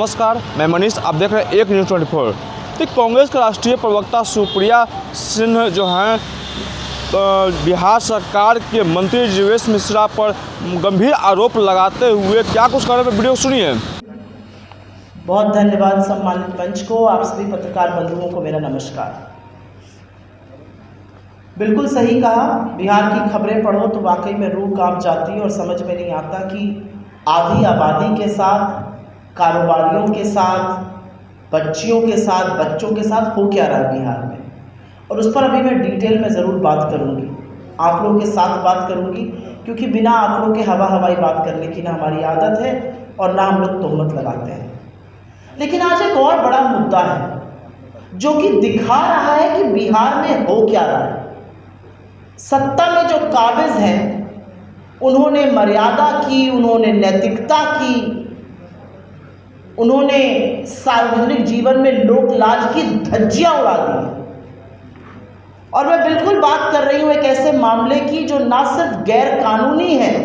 नमस्कार, मैं मनीष, आप देख रहे हैं एक न्यूज़ 24। तो कांग्रेस के राष्ट्रीय प्रवक्ता सुप्रिया सिंह जो हैं बिहार सरकार के मंत्री जीवेश मिश्रा पर गंभीर आरोप लगाते हुए क्या कुछ कर रहे हैं, वीडियो सुनिए। बहुत धन्यवाद सम्मानित मंच को। आप सभी पत्रकार बंधुओं को मेरा नमस्कार। बिल्कुल सही कहा, बिहार की खबरें पढ़ो तो वाकई में रूह कांप जाती है और समझ में नहीं आता कि आधी आबादी के साथ, कारोबारियों के साथ, बच्चियों के साथ, बच्चों के साथ हो क्या रहा है बिहार में। और उस पर अभी मैं डिटेल में ज़रूर बात करूंगी, आंकड़ों के साथ बात करूंगी, क्योंकि बिना आंकड़ों के हवाई बात करने की ना हमारी आदत है और ना हम लोग तोहमत लगाते हैं। लेकिन आज एक और बड़ा मुद्दा है जो कि दिखा रहा है कि बिहार में हो क्या रहा है। सत्ता में जो काबिज हैं उन्होंने मर्यादा की, उन्होंने नैतिकता की, उन्होंने सार्वजनिक जीवन में लोक लाज की धज्जियां उड़ा दी। और मैं बिल्कुल बात कर रही हूं एक ऐसे मामले की जो ना सिर्फ गैर कानूनी है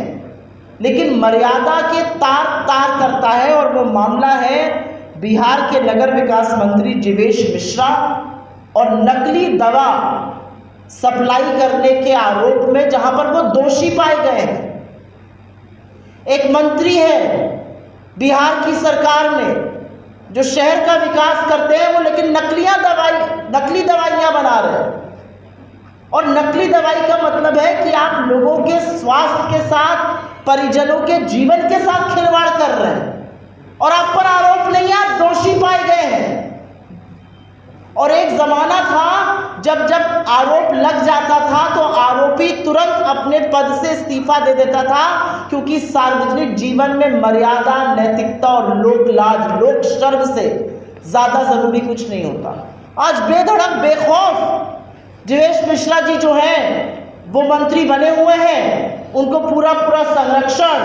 लेकिन मर्यादा के तार तार करता है, और वो मामला है बिहार के नगर विकास मंत्री जीवेश मिश्रा और नकली दवा सप्लाई करने के आरोप में, जहां पर वो दोषी पाए गए हैं। एक मंत्री है बिहार की सरकार में जो शहर का विकास करते हैं, वो लेकिन नकली दवाइयां बना रहे हैं। और नकली दवाई का मतलब है कि आप लोगों के स्वास्थ्य के साथ, परिजनों के जीवन के साथ खिलवाड़ कर रहे हैं और आप पर आरोप नहीं है, आप दोषी पाए गए हैं। और एक जमाना था जब आरोप लग जाता था तो आरोपी तुरंत अपने पद से इस्तीफा दे देता था, क्योंकि सार्वजनिक जीवन में मर्यादा, नैतिकता और लोक लाज, लोक शर्म से ज्यादा जरूरी कुछ नहीं होता। आज बेधड़क बेखौफ जीवेश मिश्रा जी जो हैं वो मंत्री बने हुए हैं, उनको पूरा संरक्षण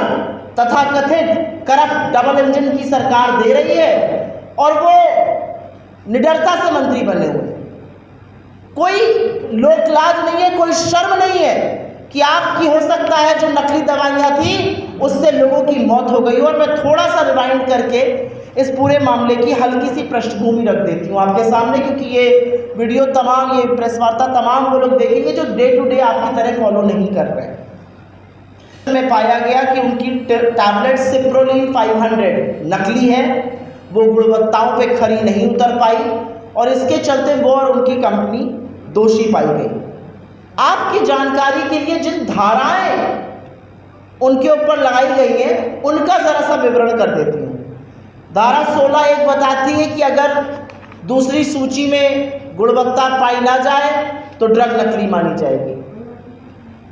तथा कथित करप्ट डबल इंजन की सरकार दे रही है और वो निडरता से मंत्री बने हुए। कोई लोक लाज नहीं है, कोई शर्म नहीं है कि आपकी हो सकता है जो नकली दवाइयां थी उससे लोगों की मौत हो गई। और मैं थोड़ा सा रिवाइंड करके इस पूरे मामले की हल्की सी पृष्ठभूमि रख देती हूँ आपके सामने, क्योंकि ये वीडियो तमाम, ये प्रेस वार्ता तमाम वो लोग देखेंगे जो डे टू डे आपकी तरह फॉलो नहीं कर रहे हैं। में पाया गया कि उनकी टैबलेट सिप्रोलिन 500 नकली है, वो गुणवत्ताओं पे खरी नहीं उतर पाई और इसके चलते वो और उनकी कंपनी दोषी पाई गई। आपकी जानकारी के लिए जिन धाराएं उनके ऊपर लगाई गई हैं उनका जरा सा विवरण कर देती हूँ। धारा 16(1) बताती है कि अगर दूसरी सूची में गुणवत्ता पाई ना जाए तो ड्रग नकली मानी जाएगी।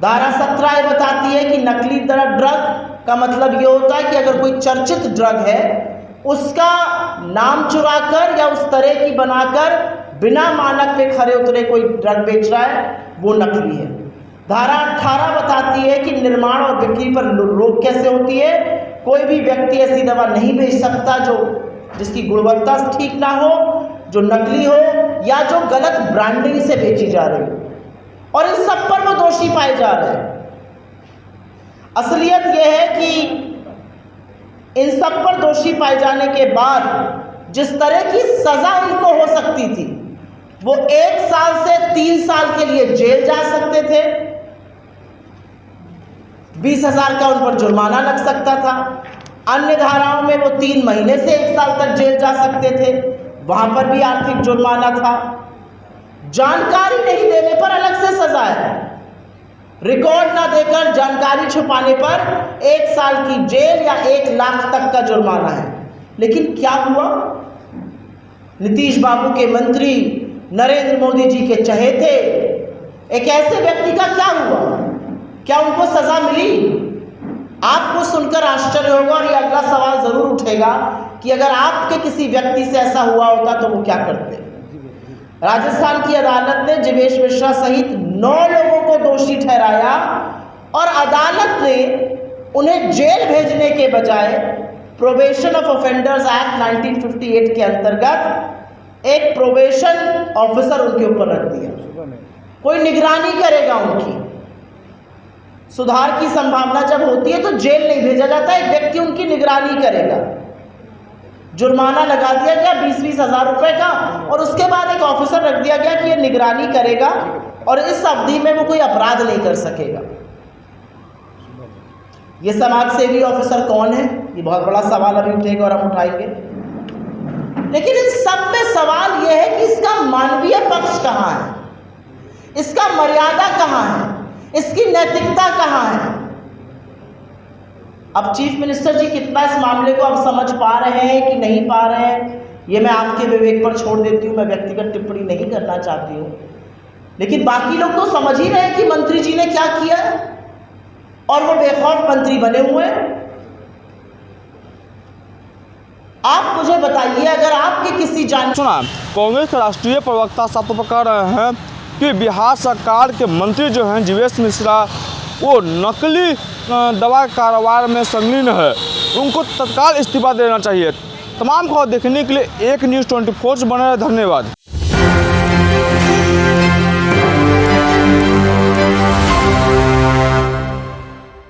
धारा 17 बताती है कि नकली ड्रग का मतलब ये होता है कि अगर कोई चर्चित ड्रग है उसका नाम चुराकर या उस तरह की बनाकर बिना मानक पे खरे उतरे कोई ड्रग बेच रहा है वो नकली है। धारा 18 बताती है कि निर्माण और बिक्री पर रोक कैसे होती है। कोई भी व्यक्ति ऐसी दवा नहीं बेच सकता जिसकी गुणवत्ता ठीक ना हो, जो नकली हो या जो गलत ब्रांडिंग से बेची जा रही हो। और इन सब पर वो दोषी पाए जा रहे हैं। असलियत यह है कि इन सब पर दोषी पाए जाने के बाद जिस तरह की सजा उनको हो सकती थी, वो 1 साल से 3 साल के लिए जेल जा सकते थे, 20,000 का उन पर जुर्माना लग सकता था। अन्य धाराओं में वो 3 महीने से 1 साल तक जेल जा सकते थे, वहां पर भी आर्थिक जुर्माना था। जानकारी नहीं देने पर अलग से सजा है, रिकॉर्ड ना देकर जानकारी छुपाने पर 1 साल की जेल या 1 लाख तक का जुर्माना है। लेकिन क्या हुआ? नीतीश बाबू के मंत्री, नरेंद्र मोदी जी के चहेते एक ऐसे व्यक्ति का क्या हुआ? क्या उनको सजा मिली? आपको सुनकर आश्चर्य होगा और ये अगला सवाल जरूर उठेगा कि अगर आपके किसी व्यक्ति से ऐसा हुआ होता तो वो क्या करते। राजस्थान की अदालत ने जीवेश मिश्रा सहित 9 लोगों को दोषी ठहराया और अदालत ने उन्हें जेल भेजने के बजाय प्रोबेशन ऑफ ऑफेंडर्स एक्ट 1958 के अंतर्गत एक प्रोबेशन ऑफिसर उनके ऊपर रख दिया। कोई निगरानी करेगा उनकी। सुधार की संभावना जब होती है तो जेल नहीं भेजा जाता, एक व्यक्ति उनकी निगरानी करेगा। जुर्माना लगा दिया गया 20-20 हज़ार रुपये का, और उसके बाद एक ऑफिसर रख दिया गया कि ये निगरानी करेगा और इस अवधि में वो कोई अपराध नहीं कर सकेगा। ये समाज सेवी ऑफिसर कौन है? ये बहुत बड़ा सवाल अभी उठेगा और हम उठाएंगे। लेकिन इन सब में सवाल यह है कि इसका मानवीय पक्ष कहाँ है, इसका मर्यादा कहाँ है, इसकी नैतिकता कहाँ है। अब चीफ मिनिस्टर जी कितना इस मामले को अब समझ पा रहे हैं कि नहीं पा रहे हैं, ये मैं आपके विवेक पर छोड़ देती हूँ, मैं व्यक्तिगत टिप्पणी नहीं करना चाहती हूँ। लेकिन बाकी लोग तो समझ ही रहे हैं कि मंत्री जी ने क्या किया और वो बेखौफ मंत्री बने हुए हैं। आप मुझे बताइए, अगर आपके किसी सुना, कांग्रेस के राष्ट्रीय प्रवक्ता साफ तौर पर कह रहे हैं कि बिहार सरकार के मंत्री जो हैं जीवेश मिश्रा, वो नकली दवा कारोबार में संलग्न है, उनको तत्काल इस्तीफा देना चाहिए। तमाम खबर देखने के लिए एक न्यूज़ 24 से बने रहे। धन्यवाद।